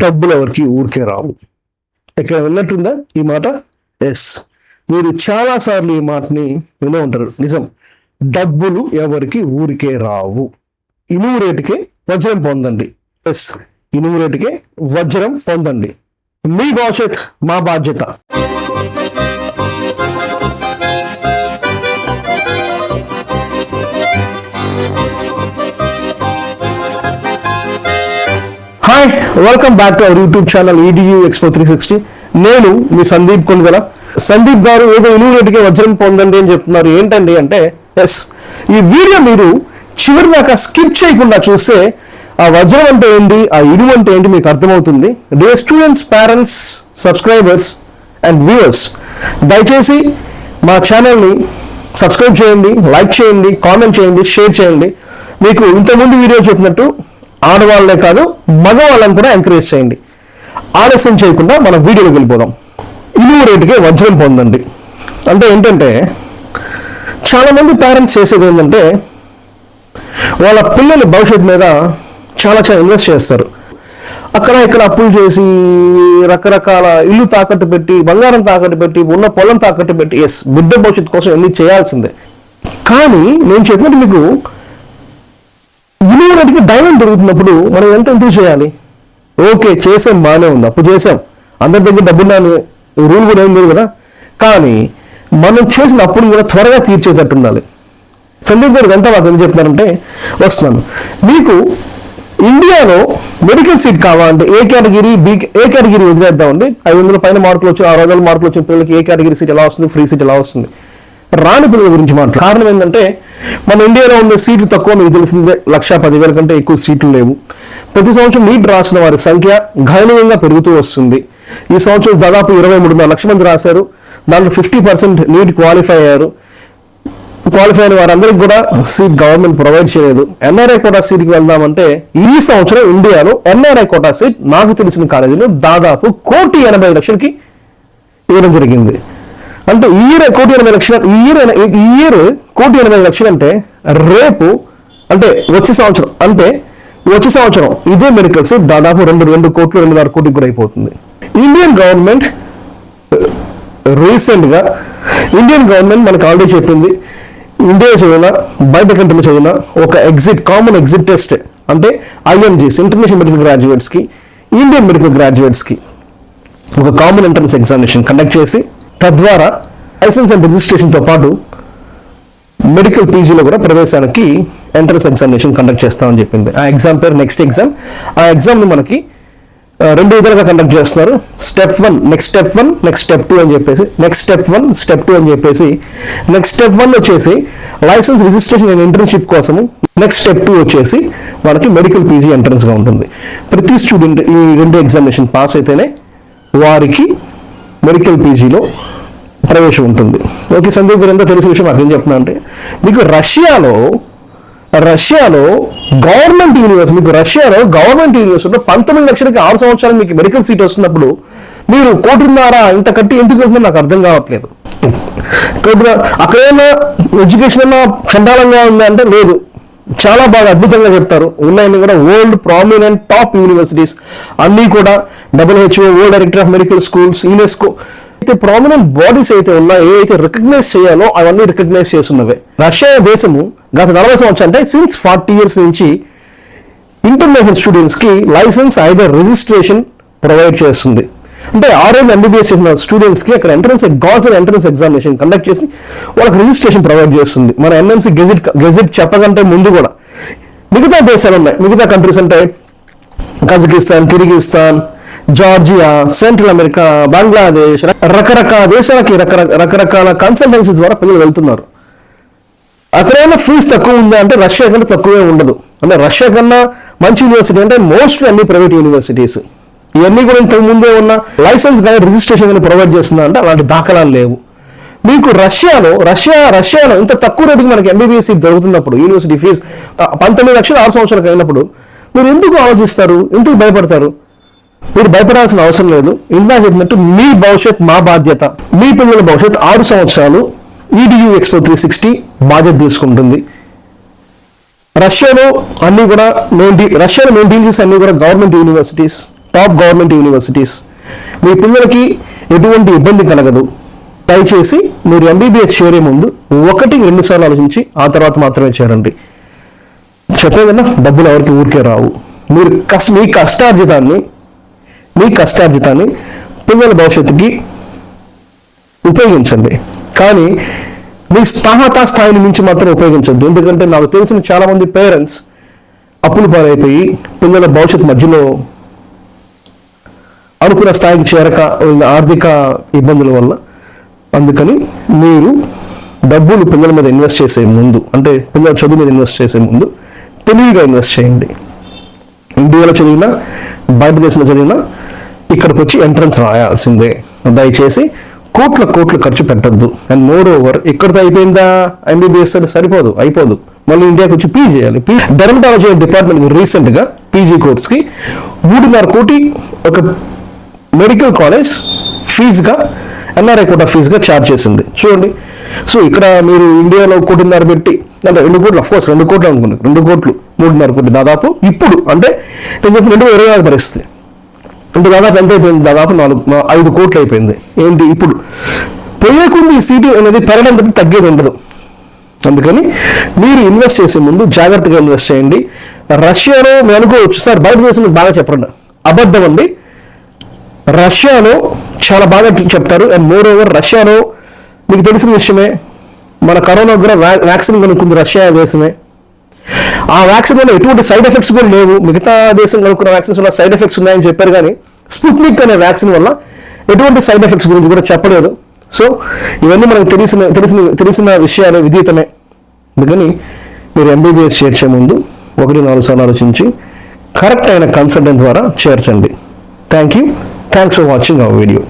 డబ్బులు ఎవరికి ఊరికే రావు. ఎక్కడ విన్నట్టుందా ఈ మాట? ఎస్, మీరు చాలా సార్లు ఈ మాటని వినే ఉంటారు. నిజం, డబ్బులు ఎవరికి ఊరికే రావు. ఇనుము రేటుకే వజ్రం పొందండి. ఎస్, ఇనుము రేటుకే వజ్రం పొందండి. మీ భవిష్యత్ మా బాధ్యత. Hi, welcome back to our YouTube channel EDU Expo 360. నేను మీ సందీప్ కొనుగల. సందీప్ గారు ఏదో ఇనుము రేటుకే వజ్రం పొందండి అని చెప్తున్నారు. ఏంటండి అంటే, ఎస్, ఈ వీడియో మీరు చివరి దాకా స్కిప్ చేయకుండా చూస్తే ఆ వజ్రం అంటే ఏంటి, ఆ ఇనుము అంటే ఏంటి మీకు అర్థమవుతుంది. Dear students, parents, subscribers and viewers, దయచేసి మా ఛానల్ని సబ్స్క్రైబ్ చేయండి, లైక్ చేయండి, కామెంట్ చేయండి, షేర్ చేయండి. మీకు ఇంతకుముందు వీడియో చెప్పినట్టు ఆడవాళ్ళనే కాదు మగవాళ్ళని కూడా ఎంకరేజ్ చేయండి. ఆలస్యం చేయకుండా మనం వీడియోకి వెళ్ళిపోదాం. ఇనుము రేటుకే వజ్రం పొందండి అంటే ఏంటంటే, చాలామంది పేరెంట్స్ చేసేది ఏంటంటే వాళ్ళ పిల్లల భవిష్యత్తు మీద చాలా ఇన్వెస్ట్ చేస్తారు. అక్కడ ఇక్కడ అప్పులు చేసి రకరకాల ఇల్లు తాకట్టు పెట్టి, బంగారం తాకట్టు పెట్టి, ఉన్న పొలం తాకట్టు పెట్టి, ఎస్, బిడ్డ భవిష్యత్తు కోసం ఎన్ని చేయాల్సిందే. కానీ నేను చెప్పినట్టు మీకు ఇనుము రేటుకి డైమండ్ దొరుకుతున్నప్పుడు మనం ఎంత చేయాలి? ఓకే, చేసాం, బాగానే ఉంది, అప్పు చేసాం, అందరి దగ్గర డబ్బులు రూల్ కూడా ఏం లేదు కదా. కానీ మనం చేసిన అప్పులు కూడా త్వరగా తీర్చేటట్టు ఉండాలి. సందీప్ గారు ఎంత మాకు ఎందుకు చెప్తున్నారంటే, వస్తున్నాను, మీకు ఇండియాలో మెడికల్ సీట్ కావాలంటే ఏ కేటగిరీ, ఏ కేటగిరీ వదిలేద్దామండి. 500 పైన మార్కులు వచ్చి 600 మార్కులు వచ్చిన పిల్లలకి ఏ కేటగిరీ సీట్ ఎలా వస్తుంది, ఫ్రీ సీట్ ఎలా వస్తుంది? రాని పిల్లల గురించి మాట్లాడు. కారణం ఏంటంటే, మన ఇండియాలో ఉండే సీట్లు తక్కువ, మీకు తెలిసిందే, 1,10,000 కంటే ఎక్కువ సీట్లు లేవు. ప్రతి సంవత్సరం నీట్ రాసిన వారి సంఖ్య గణనీయంగా పెరుగుతూ వస్తుంది. ఈ సంవత్సరం దాదాపు 23.5 లక్షల మంది రాశారు. దాంట్లో 50% నీట్ క్వాలిఫై అయ్యారు. క్వాలిఫై అయిన వారందరికీ కూడా సీట్ గవర్నమెంట్ ప్రొవైడ్ చేయలేదు. NRI కోటా సీట్కి వెళ్దామంటే ఈ సంవత్సరం ఇండియాలో NRI కోటా సీట్ నాకు తెలిసిన కాలేజీలో దాదాపు 1,80,00,000కి ఇవ్వడం జరిగింది. అంటే ఈ ఇయర్ 1,80,00,000, ఈ ఇయర్ 1,80,00,000 అంటే రేపు అంటే వచ్చే సంవత్సరం ఇదే మెడికల్ సీట్ దాదాపు 2 కోట్లు 2.5 కోటికి కూడా అయిపోతుంది. ఇండియన్ గవర్నమెంట్ మనకు ఆల్రెడీ చెప్పింది, ఇండియా చదివినా బయట కంట్రీలో చదివినా ఒక కామన్ ఎగ్జిట్ టెస్ట్ అంటే IMGs, ఇంటర్నేషనల్ మెడికల్ గ్రాడ్యుయేట్స్కి, ఇండియన్ మెడికల్ గ్రాడ్యుయేట్స్కి ఒక కామన్ ఎంట్రన్స్ ఎగ్జామినేషన్ కండక్ట్ చేసి, తద్వారా లైసెన్స్ అండ్ రిజిస్ట్రేషన్తో పాటు మెడికల్ PGలో కూడా ప్రవేశానికి ఎంట్రన్స్ ఎగ్జామినేషన్ కండక్ట్ చేస్తామని చెప్పింది. ఆ ఎగ్జామ్ పేరు నెక్స్ట్ ఎగ్జామ్. ఆ ఎగ్జామ్ని మనకి 2 విధాలుగా కండక్ట్ చేస్తున్నారు. స్టెప్ 1, నెక్స్ట్ స్టెప్ 2 అని చెప్పేసి, నెక్స్ట్ స్టెప్ 1 వచ్చేసి లైసెన్స్ రిజిస్ట్రేషన్ అండ్ ఇంటర్న్షిప్ కోసము, నెక్స్ట్ స్టెప్ 2 వచ్చేసి మనకి మెడికల్ PG ఎంట్రన్స్గా ఉంటుంది. ప్రతి స్టూడెంట్ ఈ 2 ఎగ్జామినేషన్ పాస్ అయితేనే వారికి మెడికల్ PGలో ప్రవేశం ఉంటుంది. ఓకే, సందీప్ గారు ఎంత తెలిసిన విషయం అర్థం చెప్తున్నా అంటే, మీకు రష్యాలో గవర్నమెంట్ యూనివర్సిటీలో 19 లక్షలకి 6 సంవత్సరాలు మీకు మెడికల్ సీట్ వస్తున్నప్పుడు మీరు 1.5 కోటి ఇంత కట్టి ఎందుకు వెళ్తుందో నాకు అర్థం కావట్లేదు. అక్కడైనా ఎడ్యుకేషన్ అన్నా చండాలంగా ఉందా అంటే లేదు, చాలా బాగా అద్భుతంగా చెప్తారు. ఉన్నాయని కూడా వరల్డ్ ప్రామినెంట్ టాప్ యూనివర్సిటీస్ అన్నీ కూడా WHO, world director of medical schools, UNESCO అయితే ప్రామినెంట్ బాడీస్ అయితే ఉన్నాయో, ఏవైతే రికగ్నైజ్ చేయాలో అవన్నీ రికగ్నైజ్ చేస్తున్నవే. రష్యా దేశము గత 40 సంవత్సరాలు అంటే సిన్స్ 40 years నుంచి ఇంటర్నేషనల్ స్టూడెంట్స్కి లైసెన్స్ ఐదర్ రిజిస్ట్రేషన్ ప్రొవైడ్ చేస్తుంది. అంటే 6 MBBS చేసిన స్టూడెంట్స్కి అక్కడ ఎంట్రన్స్ ఎగ్జామినేషన్ కండక్ట్ చేసి వాళ్ళకి రిజిస్ట్రేషన్ ప్రొవైడ్ చేస్తుంది. మన NMC గెజిట్ చెప్పకంటే ముందు కూడా మిగతా దేశాలు ఉన్నాయి. మిగతా కంట్రీస్ అంటే Kazakhstan, Kyrgyzstan, Georgia, central America, Bangladesh, రకరకాల దేశాలకి రకరకాల కన్సల్టెన్సీ ద్వారా పిల్లలు వెళ్తున్నారు. అక్కడైనా ఫీజు తక్కువ ఉందా అంటే రష్యా కన్నా తక్కువే ఉండదు. అంటే రష్యా కన్నా మంచి యూనివర్సిటీ అంటే మోస్ట్లీ అన్ని ప్రైవేట్ యూనివర్సిటీస్. ఇవన్నీ కూడా ఇంతకు ముందే ఉన్న లైసెన్స్ కానీ రిజిస్ట్రేషన్ కానీ ప్రొవైడ్ చేస్తున్నా అంటే అలాంటి దాఖలాలు లేవు. మీకు రష్యాలో ఇంత తక్కువ రేటుకి మనకి MBBS సీట్ దొరుకుతున్నప్పుడు, యూనివర్సిటీ ఫీజు 19 లక్షలు 6 సంవత్సరాలకు అయినప్పుడు మీరు ఎందుకు ఆలోచిస్తారు, ఎందుకు భయపడతారు? మీరు భయపడాల్సిన అవసరం లేదు. ఇందా చెప్పినట్టు మీ భవిష్యత్ మా బాధ్యత. మీ పిల్లల భవిష్యత్ 6 సంవత్సరాలు EDU Expo 360 బాధ్యత తీసుకుంటుంది. రష్యాలో మెయింటైన్ చేసే అన్ని కూడా government universities, top government universities. మీ పిల్లలకి ఎటువంటి ఇబ్బంది కలగదు. దయచేసి మీరు ఎంబీబీఎస్ చేరే ముందు 1-2 సార్లు ఆలోచించి ఆ తర్వాత మాత్రమే చేరండి. చెప్పేదన్నా డబ్బులు ఎవరికి ఊరికే రావు. మీరు మీ కష్టార్జితాన్ని పిల్లల భవిష్యత్తుకి ఉపయోగించండి, కానీ మీ స్థాయిని మించి మాత్రం ఉపయోగించద్దు. ఎందుకంటే నాకు తెలిసిన చాలా మంది పేరెంట్స్ అప్పులు పాలైపోయి పిల్లల భవిష్యత్తు మధ్యలో అనుకున్న స్థాయికి చేరక ఆర్థిక ఇబ్బందుల వల్ల. అందుకని మీరు డబ్బులు పిల్లల మీద ఇన్వెస్ట్ చేసే ముందు, అంటే పిల్లల చదువు మీద ఇన్వెస్ట్ చేసే ముందు తెలివిగా ఇన్వెస్ట్ చేయండి. ఇండియాలో చదివినా బయట దేశంలో చదివినా ఇక్కడికి వచ్చి ఎంట్రన్స్ రాయాల్సిందే. దయచేసి కోట్ల ఖర్చు పెట్టద్దు. అండ్ మోర్ ఓవర్ ఇక్కడితో అయిపోయిందా ఎంబీబీఎస్ అయిపోదు, మళ్ళీ ఇండియాకి వచ్చి పీజీ చేయాలి. డెర్మటాలజీ డిపార్ట్మెంట్ రీసెంట్గా పీజీ కోర్స్కి 3.5 కోటి ఒక మెడికల్ కాలేజ్ ఫీజుగా, ఎన్ఆర్ఐ కోటా ఫీజుగా ఛార్జ్ చేసింది. చూడండి. సో ఇక్కడ మీరు ఇండియాలో 1.5 కోటి పెట్టి, అంటే 2 కోట్లు, అఫ్కోర్స్ 2 కోట్లు అనుకున్నాను, 2 కోట్లు 3.5 కోట్లు దాదాపు. ఇప్పుడు అంటే నేను చెప్పిన 2026 పరిస్థితి అంటే దాదాపు ఎంత అయిపోయింది? దాదాపు 5 కోట్లు అయిపోయింది. ఏంటి ఇప్పుడు పోయేకుండా ఈ సీటు అనేది పెరగడం తప్ప తగ్గేది ఉండదు. అందుకని మీరు ఇన్వెస్ట్ చేసే ముందు జాగ్రత్తగా ఇన్వెస్ట్ చేయండి. రష్యాలో మేము అనుకోవచ్చు సార్ బయట దేశం బాగా చెప్పండి, అబద్ధం అండి. రష్యాలో చాలా బాగా చెప్తారు. అండ్ మోర్ ఓవర్ రష్యాలో మీకు తెలిసిన విషయమే, మన కరోనా కూడా వ్యాక్సిన్ కనుక్కుంది రష్యా దేశమే. ఆ వ్యాక్సిన్ వల్ల ఎటువంటి సైడ్ ఎఫెక్ట్స్ కూడా లేవు. మిగతా దేశం కనుక్కున్న వ్యాక్సిన్స్ వల్ల సైడ్ ఎఫెక్ట్స్ ఉన్నాయని చెప్పారు, కానీ స్పుత్నిక్ అనే వ్యాక్సిన్ వల్ల ఎటువంటి సైడ్ ఎఫెక్ట్స్ గురించి కూడా చెప్పలేదు. సో ఇవన్నీ మనకు తెలిసిన విషయాలు విదితమే. అందుకని మీరు ఎంబీబీఎస్ చేర్చే ముందు 1-4 సార్లు ఆలోచించి కరెక్ట్ అయిన కన్సల్టెంట్ ద్వారా చేర్చండి. Thanks for watching our video.